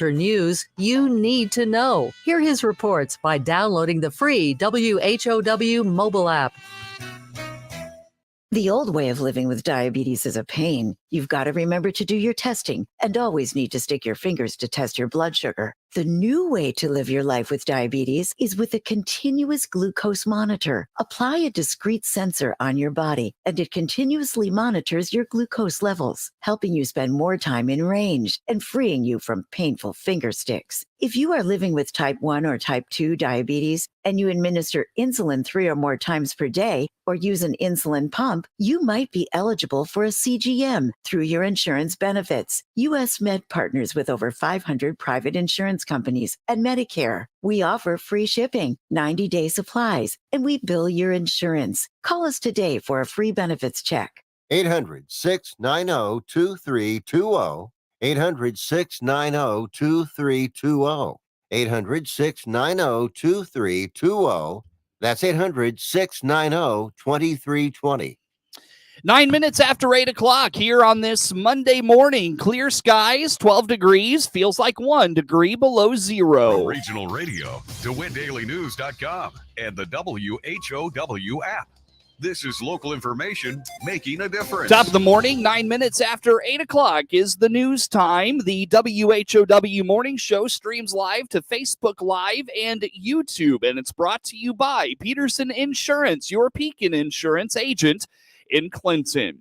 News you need to know. Hear his reports by downloading the free WHOW mobile app. The old way of living with diabetes is a pain. You've got to remember to do your testing and always need to stick your fingers to test your blood sugar. The new way to live your life with diabetes is with a continuous glucose monitor. Apply a discrete sensor on your body, and it continuously monitors your glucose levels, helping you spend more time in range and freeing you from painful finger sticks. If you are living with type 1 or type 2 diabetes and you administer insulin 3 or more times per day or use an insulin pump, you might be eligible for a CGM through your insurance benefits. U.S. Med partners with over 500 private insurance companies and Medicare. We offer free shipping, 90-day supplies, and we bill your insurance. Call us today for a free benefits check. 800-690-2320. 800-690-2320. 800-690-2320. That's 800-690-2320. 9 minutes after 8 o'clock here on this Monday morning. Clear skies, 12 degrees, feels like 1 degree below zero. From regional radio to WinDailyNews.com and the WHOW app. This is local information making a difference. Top of the morning, 9 minutes after 8 o'clock is the news time. The WHOW Morning Show streams live to Facebook Live and YouTube, and it's brought to you by Peterson Insurance, your Pekin Insurance agent in Clinton.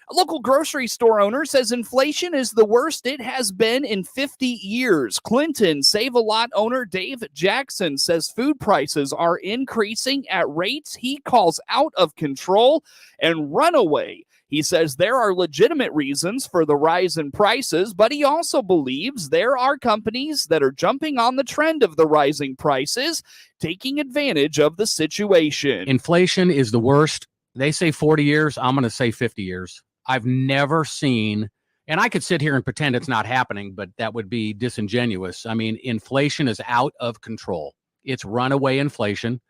A local grocery store owner says inflation is the worst it has been in 50 years. Clinton Save-A-Lot owner Dave Jackson says food prices are increasing at rates he calls out of control and runaway. He says there are legitimate reasons for the rise in prices, but he also believes there are companies that are jumping on the trend of the rising prices, taking advantage of the situation. Inflation is the worst. They say 40 years. I'm going to say 50 years. I've never seen, and I could sit here and pretend it's not happening, but that would be disingenuous. I mean, inflation is out of control. It's runaway inflation.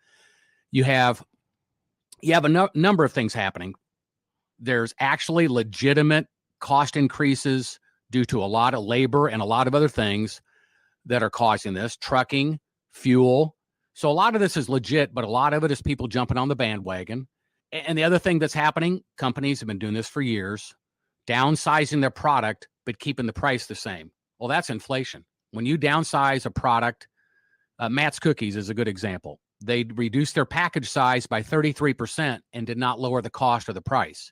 You have a number of things happening. There's actually legitimate cost increases due to a lot of labor and a lot of other things that are causing this. Trucking, fuel. So a lot of this is legit, but a lot of it is people jumping on the bandwagon. And the other thing that's happening, companies have been doing this for years, downsizing their product, but keeping the price the same. Well, that's inflation. When you downsize a product, Matt's Cookies is a good example. They reduced their package size by 33% and did not lower the cost or the price.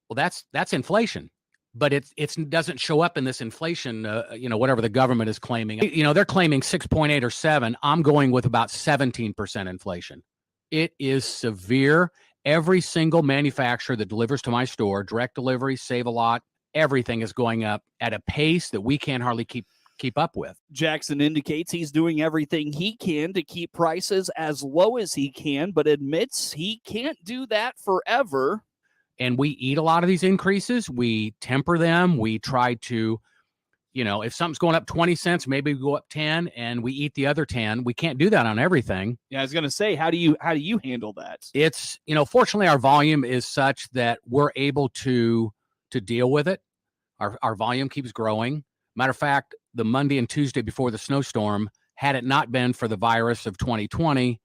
Well, that's inflation, but it doesn't show up in this inflation, whatever the government is claiming. They're claiming 6.8 or 7. I'm going with about 17% inflation. It is severe. Every single manufacturer that delivers to my store, direct delivery, Save-A-Lot, everything is going up at a pace that we can't hardly keep up with. Jackson indicates he's doing everything he can to keep prices as low as he can, but admits he can't do that forever. And we eat a lot of these increases. We temper them. We try to, if something's going up 20 cents, maybe we go up 10 and we eat the other 10. We can't do that on everything. Yeah, I was going to say, how do you handle that? It's, fortunately our volume is such that we're able to deal with it. Our volume keeps growing. Matter of fact, the Monday and Tuesday before the snowstorm, had it not been for the virus of 2020,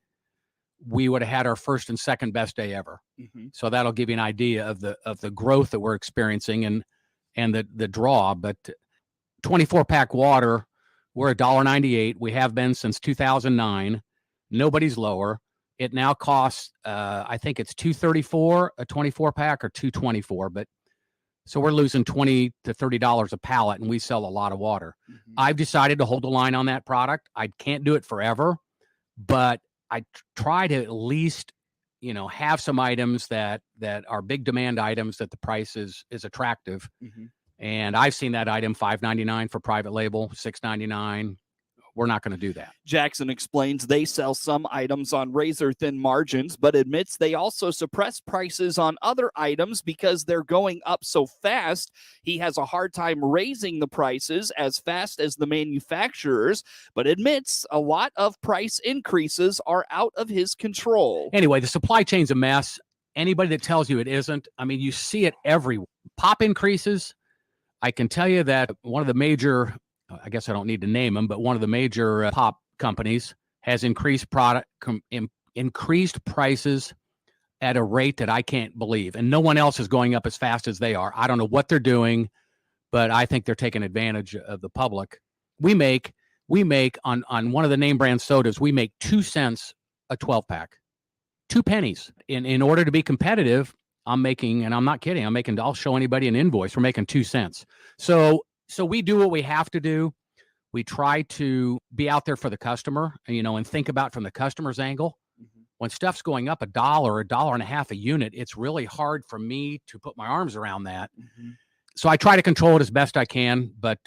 we would have had our first and second best day ever. Mm-hmm. So that'll give you an idea of the growth that we're experiencing and the draw. But 24-pack water, we're $1.98. We have been since 2009. Nobody's lower. It now costs, I think it's $2.34 a 24-pack or $2.24. But so we're losing $20 to $30 a pallet, and we sell a lot of water. Mm-hmm. I've decided to hold the line on that product. I can't do it forever, but I try to at least, have some items that are big demand items that the price is attractive. Mm-hmm. And I've seen that item $5.99 for private label, $6.99. We're not going to do that. Jackson explains they sell some items on razor-thin margins, but admits they also suppress prices on other items because they're going up so fast. He has a hard time raising the prices as fast as the manufacturers, but admits a lot of price increases are out of his control. Anyway, the supply chain's a mess. Anybody that tells you it isn't, you see it everywhere. Pop increases. I can tell you that one of the major I guess I don't need to name them, but one of the major pop companies has increased increased prices at a rate that I can't believe. And no one else is going up as fast as they are. I don't know what they're doing, but I think they're taking advantage of the public. We make on one of the name brand sodas, we make 2 cents a 12 pack, 2 pennies. In order to be competitive, I'm making, and I'm not kidding, I'll show anybody an invoice. We're making 2 cents. So we do what we have to do. We try to be out there for the customer, and think about from the customer's angle. When stuff's going up $1, $1.50 a unit, it's really hard for me to put my arms around that. So I try to control it as best I can, but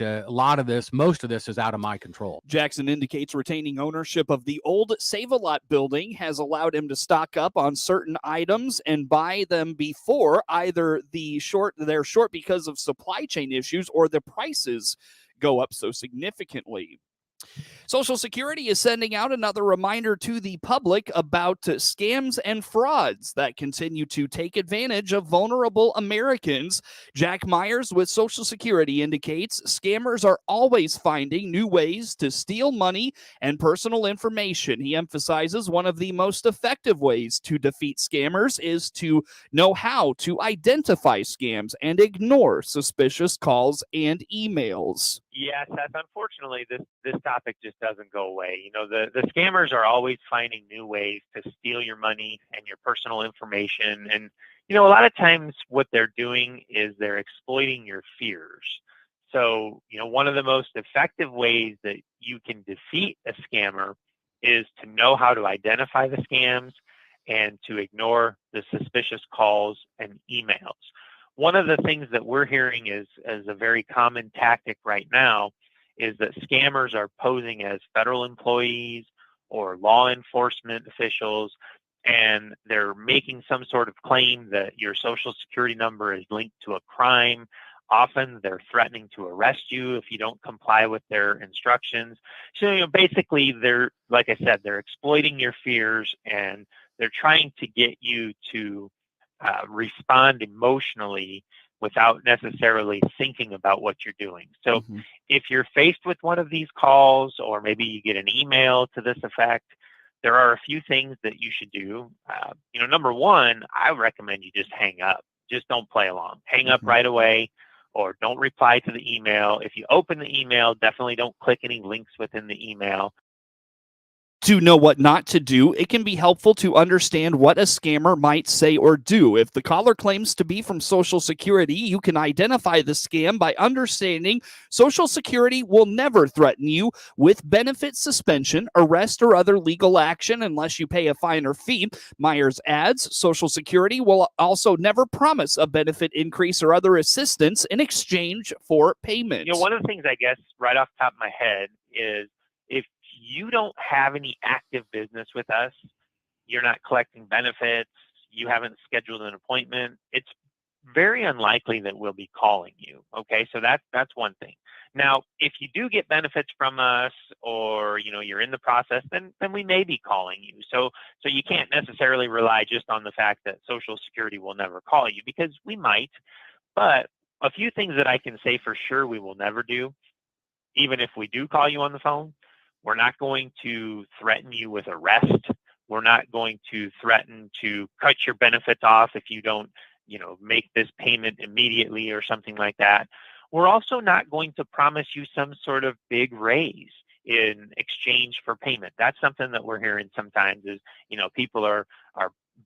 most of this is out of my control. Jackson indicates retaining ownership of the old Save-A-Lot building has allowed him to stock up on certain items and buy them before either they're short because of supply chain issues or the prices go up so significantly. Social Security is sending out another reminder to the public about scams and frauds that continue to take advantage of vulnerable Americans. Jack Myers with Social Security indicates scammers are always finding new ways to steal money and personal information. He emphasizes one of the most effective ways to defeat scammers is to know how to identify scams and ignore suspicious calls and emails. Yes, Seth, unfortunately, this topic just doesn't go away. The scammers are always finding new ways to steal your money and your personal information. And, a lot of times what they're doing is they're exploiting your fears. So, one of the most effective ways that you can defeat a scammer is to know how to identify the scams and to ignore the suspicious calls and emails. One of the things that we're hearing is a very common tactic right now is that scammers are posing as federal employees or law enforcement officials, and they're making some sort of claim that your Social Security number is linked to a crime. Often they're threatening to arrest you if you don't comply with their instructions. So, basically, like I said, they're exploiting your fears, and they're trying to get you to respond emotionally without necessarily thinking about what you're doing. So if you're faced with one of these calls, or maybe you get an email to this effect, there are a few things that you should do. Number one, I recommend you just hang up. Just don't play along. Hang up right away, or don't reply to the email. If you open the email, definitely don't click any links within the email. To know what not to do, it can be helpful to understand what a scammer might say or do. If the caller claims to be from Social Security, you can identify the scam by understanding Social Security will never threaten you with benefit suspension, arrest, or other legal action unless you pay a fine or fee. Myers adds, Social Security will also never promise a benefit increase or other assistance in exchange for payment. One of the things, I guess, right off the top of my head is, if you don't have any active business with us, you're not collecting benefits, you haven't scheduled an appointment, it's very unlikely that we'll be calling you. Okay, so that's one thing. Now, if you do get benefits from us, or you're in the process, then we may be calling you. So you can't necessarily rely just on the fact that Social Security will never call you, because we might. But a few things that I can say for sure we will never do, even if we do call you on the phone. We're not going to threaten you with arrest. We're not going to threaten to cut your benefits off if you don't, make this payment immediately or something like that. We're also not going to promise you some sort of big raise in exchange for payment. That's something that we're hearing sometimes is, people are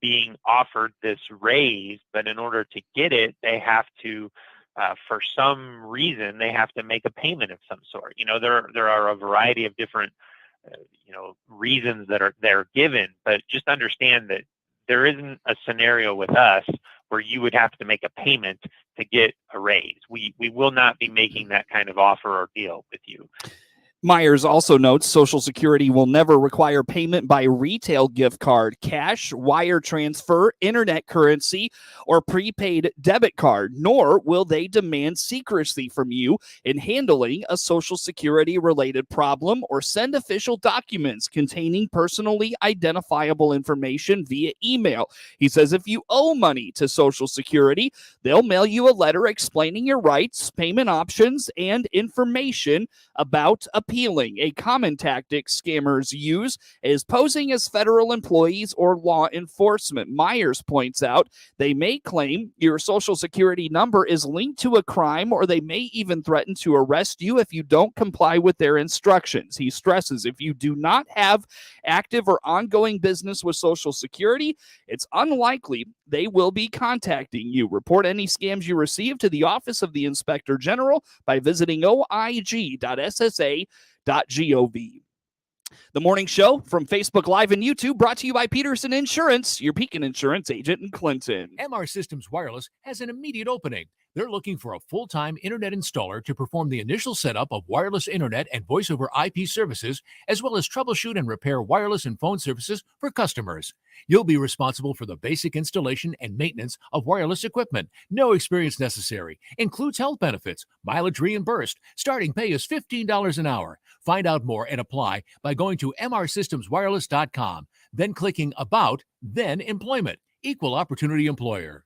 being offered this raise, but in order to get it, they have to, for some reason, they have to make a payment of some sort. There are a variety of different, reasons that they're given, but just understand that there isn't a scenario with us where you would have to make a payment to get a raise. We will not be making that kind of offer or deal with you. Myers also notes Social Security will never require payment by retail gift card, cash, wire transfer, internet currency, or prepaid debit card, nor will they demand secrecy from you in handling a Social Security-related problem or send official documents containing personally identifiable information via email. He says if you owe money to Social Security, they'll mail you a letter explaining your rights, payment options, and information about appealing. A common tactic scammers use is posing as federal employees or law enforcement. Myers points out they may claim your Social Security number is linked to a crime, or they may even threaten to arrest you if you don't comply with their instructions. He stresses if you do not have active or ongoing business with Social Security, it's unlikely they will be contacting you. Report any scams you receive to the Office of the Inspector General by visiting oig.ssa.gov. The morning show from Facebook Live and YouTube brought to you by Peterson Insurance, your Pekin Insurance agent in Clinton. MR Systems Wireless has an immediate opening. They're looking for a full-time internet installer to perform the initial setup of wireless internet and voice over IP services, as well as troubleshoot and repair wireless and phone services for customers. You'll be responsible for the basic installation and maintenance of wireless equipment. No experience necessary. Includes health benefits, mileage reimbursed. Starting pay is $15 an hour. Find out more and apply by going to mrsystemswireless.com, then clicking About, then Employment. Equal Opportunity Employer.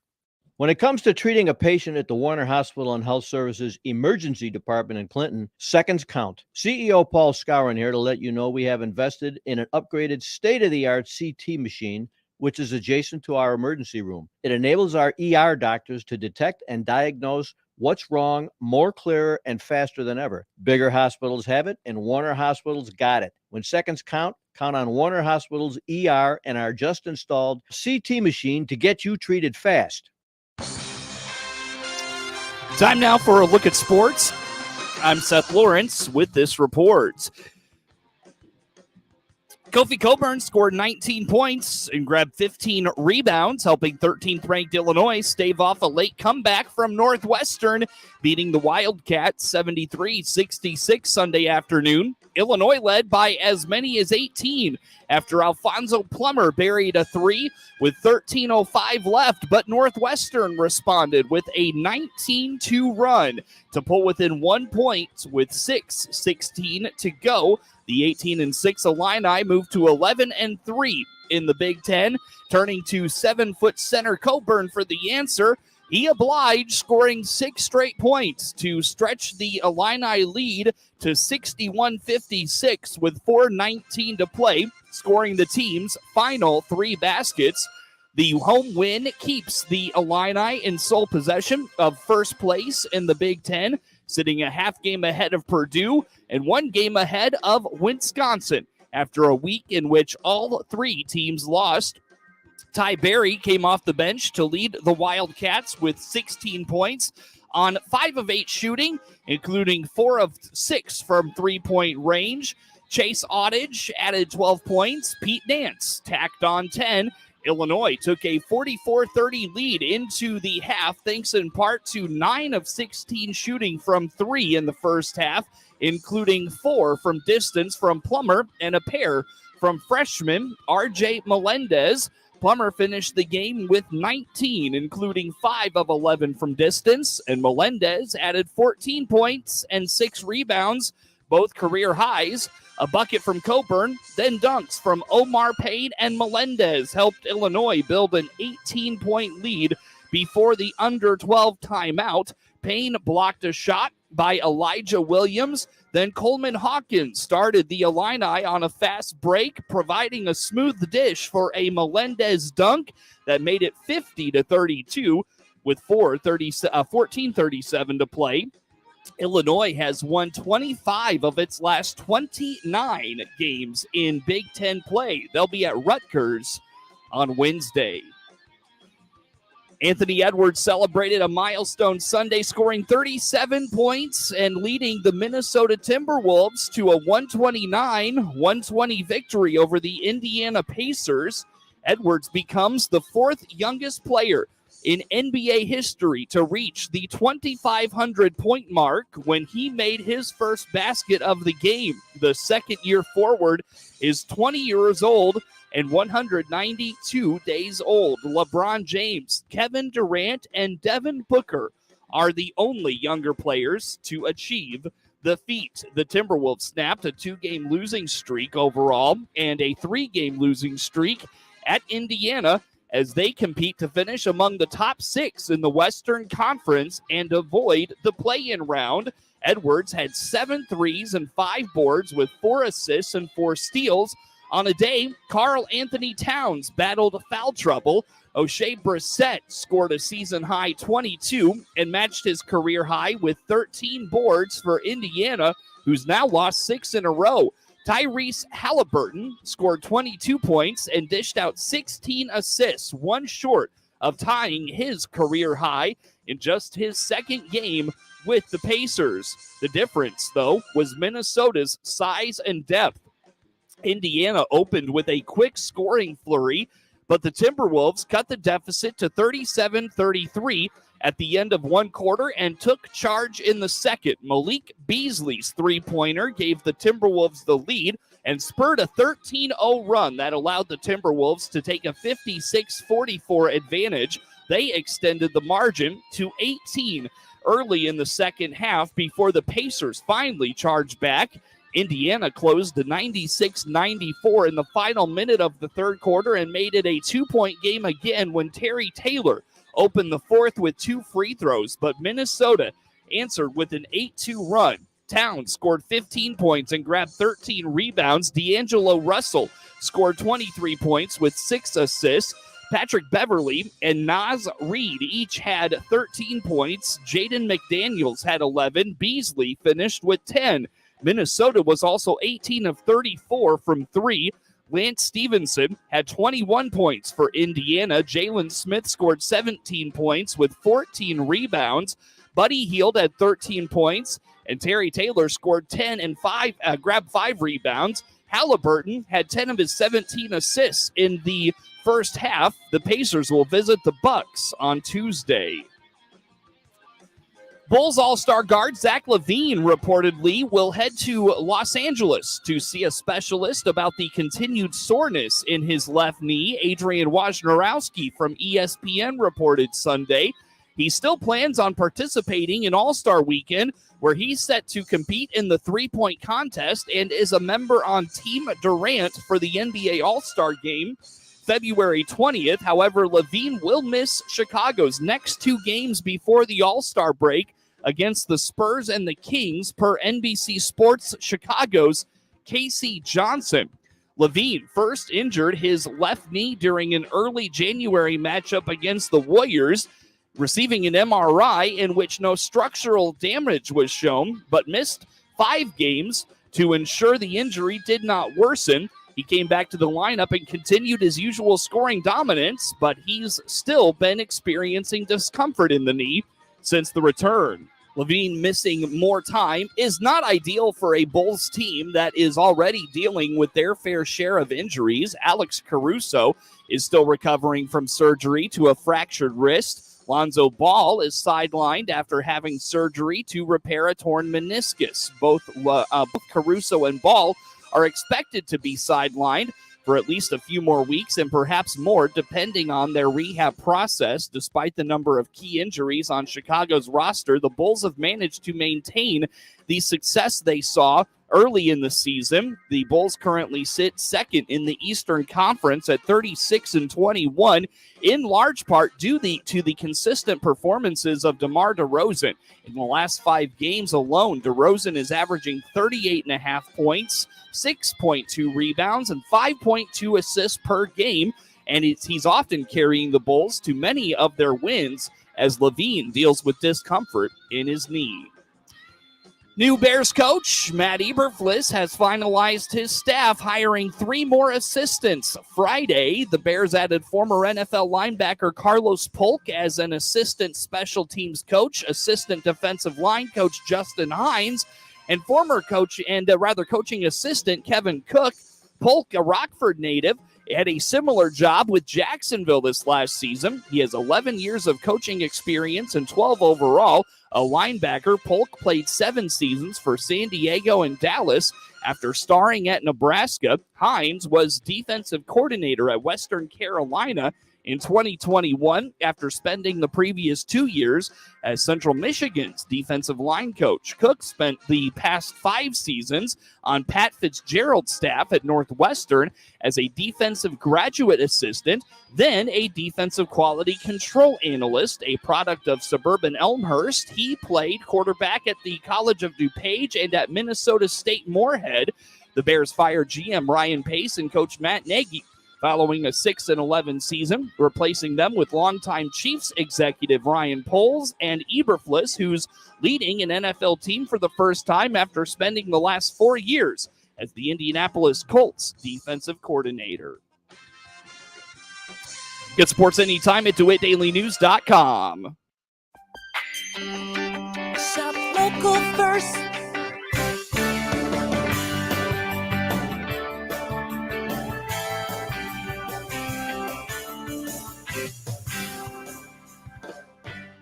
When it comes to treating a patient at the Warner Hospital and Health Services Emergency Department in Clinton, seconds count. CEO Paul Scourin here to let you know we have invested in an upgraded state-of-the-art CT machine, which is adjacent to our emergency room. It enables our ER doctors to detect and diagnose what's wrong more clearer and faster than ever. Bigger hospitals have it, and Warner Hospitals got it. When seconds count, count on Warner Hospitals ER and our just installed CT machine to get you treated fast. Time now for a look at sports. I'm Seth Lawrence with this report. Kofi Cockburn scored 19 points and grabbed 15 rebounds, helping 13th-ranked Illinois stave off a late comeback from Northwestern, beating the Wildcats 73-66 Sunday afternoon. Illinois led by as many as 18 after Alfonso Plummer buried a three with 13:05 left, but Northwestern responded with a 19-2 run to pull within 1 point with 6:16 to go. The 18-6 Illini moved to 11-3 in the Big Ten, turning to 7-foot center Cockburn for the answer. He obliged, scoring 6 straight points to stretch the Illini lead to 61-56 with 4:19 to play, scoring the team's final 3 baskets. The home win keeps the Illini in sole possession of first place in the Big Ten, sitting a half game ahead of Purdue and 1 game ahead of Wisconsin after a week in which all 3 teams lost. Ty Berry came off the bench to lead the Wildcats with 16 points on 5 of 8 shooting, including 4 of 6 from three-point range. Chase Audich added 12 points. Pete Nance tacked on 10. Illinois took a 44-30 lead into the half, thanks in part to 9 of 16 shooting from 3 in the first half, including 4 from distance from Plummer and a pair from freshman R.J. Melendez. Plummer finished the game with 19, including 5 of 11 from distance, and Melendez added 14 points and 6 rebounds, both career highs. A bucket from Cockburn, then dunks from Omar Payne and Melendez helped Illinois build an 18-point lead before the under-12 timeout. Payne blocked a shot by Elijah Williams. Then Coleman Hawkins started the Illini on a fast break, providing a smooth dish for a Melendez dunk that made it 50-32 with 14:37 to play. Illinois has won 25 of its last 29 games in Big Ten play. They'll be at Rutgers on Wednesday. Anthony Edwards celebrated a milestone Sunday, scoring 37 points and leading the Minnesota Timberwolves to a 129-120 victory over the Indiana Pacers. Edwards becomes the 4th youngest player in NBA history to reach the 2,500 point mark when he made his first basket of the game. The second-year forward is 20 years old and 192 days old. LeBron James, Kevin Durant, and Devin Booker are the only younger players to achieve the feat. The Timberwolves snapped a 2-game losing streak overall and a 3-game losing streak at Indiana as they compete to finish among the top 6 in the Western Conference and avoid the play-in round. Edwards had 7 threes and 5 boards with 4 assists and 4 steals. On a day, Karl Anthony Towns battled foul trouble. O'Shea Brissett scored a season-high 22 and matched his career high with 13 boards for Indiana, who's now lost 6 in a row. Tyrese Halliburton scored 22 points and dished out 16 assists, one short of tying his career high in just his second game with the Pacers. The difference, though, was Minnesota's size and depth. Indiana opened with a quick scoring flurry, but the Timberwolves cut the deficit to 37-33 at the end of one quarter and took charge in the second. Malik Beasley's three-pointer gave the Timberwolves the lead and spurred a 13-0 run that allowed the Timberwolves to take a 56-44 advantage. They extended the margin to 18 early in the second half before the Pacers finally charged back. Indiana closed to 96-94 in the final minute of the third quarter and made it a 2-point game again when Terry Taylor opened the fourth with 2 free throws, but Minnesota answered with an 8-2 run. Towns scored 15 points and grabbed 13 rebounds. D'Angelo Russell scored 23 points with 6 assists. Patrick Beverley and Naz Reid each had 13 points. Jaden McDaniels had 11. Beasley finished with 10. Minnesota was also 18 of 34 from 3. Lance Stevenson had 21 points for Indiana. Jalen Smith scored 17 points with 14 rebounds. Buddy Hield had 13 points, and Terry Taylor scored 10 and grabbed 5 rebounds. Halliburton had 10 of his 17 assists in the first half. The Pacers will visit the Bucks on Tuesday. Bulls All-Star guard Zach LaVine reportedly will head to Los Angeles to see a specialist about the continued soreness in his left knee. Adrian Wojnarowski from ESPN reported Sunday. He still plans on participating in All-Star Weekend, where he's set to compete in the three-point contest and is a member on Team Durant for the NBA All-Star Game February 20th. However, LaVine will miss Chicago's next 2 games before the All-Star break against the Spurs and the Kings, per NBC Sports Chicago's Casey Johnson. LaVine first injured his left knee during an early January matchup against the Warriors, receiving an MRI in which no structural damage was shown, but missed 5 games to ensure the injury did not worsen. He came back to the lineup and continued his usual scoring dominance, but he's still been experiencing discomfort in the knee since the return. LaVine missing more time is not ideal for a Bulls team that is already dealing with their fair share of injuries. Alex Caruso is still recovering from surgery to a fractured wrist. Lonzo Ball is sidelined after having surgery to repair a torn meniscus. Both Caruso and Ball are expected to be sidelined for at least a few more weeks and perhaps more, depending on their rehab process. Despite the number of key injuries on Chicago's roster, the Bulls have managed to maintain the success they saw early in the season. The Bulls currently sit second in the Eastern Conference at 36-21, in large part due to the consistent performances of DeMar DeRozan. In the last 5 games alone, DeRozan is averaging 38.5 points, 6.2 rebounds, and 5.2 assists per game, and he's often carrying the Bulls to many of their wins as LaVine deals with discomfort in his knee. New Bears coach Matt Eberflus has finalized his staff, hiring 3 more assistants. Friday, the Bears added former NFL linebacker Carlos Polk as an assistant special teams coach, assistant defensive line coach Justin Hines, and former coaching assistant Kevin Cook. Polk, a Rockford native, had a similar job with Jacksonville this last season. He has 11 years of coaching experience and 12 overall. A linebacker, Polk played 7 seasons for San Diego and Dallas. After starring at Nebraska, Hines was defensive coordinator at Western Carolina in 2021 after spending the previous 2 years as Central Michigan's defensive line coach. Cook spent the past 5 seasons on Pat Fitzgerald's staff at Northwestern as a defensive graduate assistant, then a defensive quality control analyst, a product of suburban Elmhurst. He played quarterback at the College of DuPage and at Minnesota State Moorhead. The Bears fired GM Ryan Pace and coach Matt Nagy following a 6-11 season, replacing them with longtime Chiefs executive Ryan Poles and Eberflus, who's leading an NFL team for the first time after spending the last 4 years as the Indianapolis Colts defensive coordinator. Get sports anytime at DeWittDailyNews.com. Shop local first.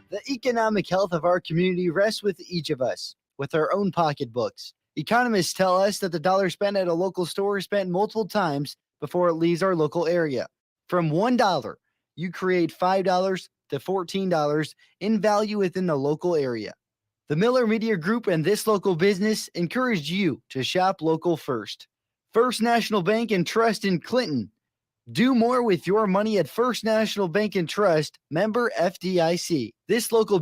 The economic health of our community rests with each of us, with our own pocketbooks. Economists tell us that the dollar spent at a local store is spent multiple times before it leaves our local area. From $1, you create $5 to $14 in value within the local area. The Miller Media Group and this local business encourage you to shop local first. First National Bank and Trust in Clinton. Do more with your money at First National Bank and Trust, member FDIC. This local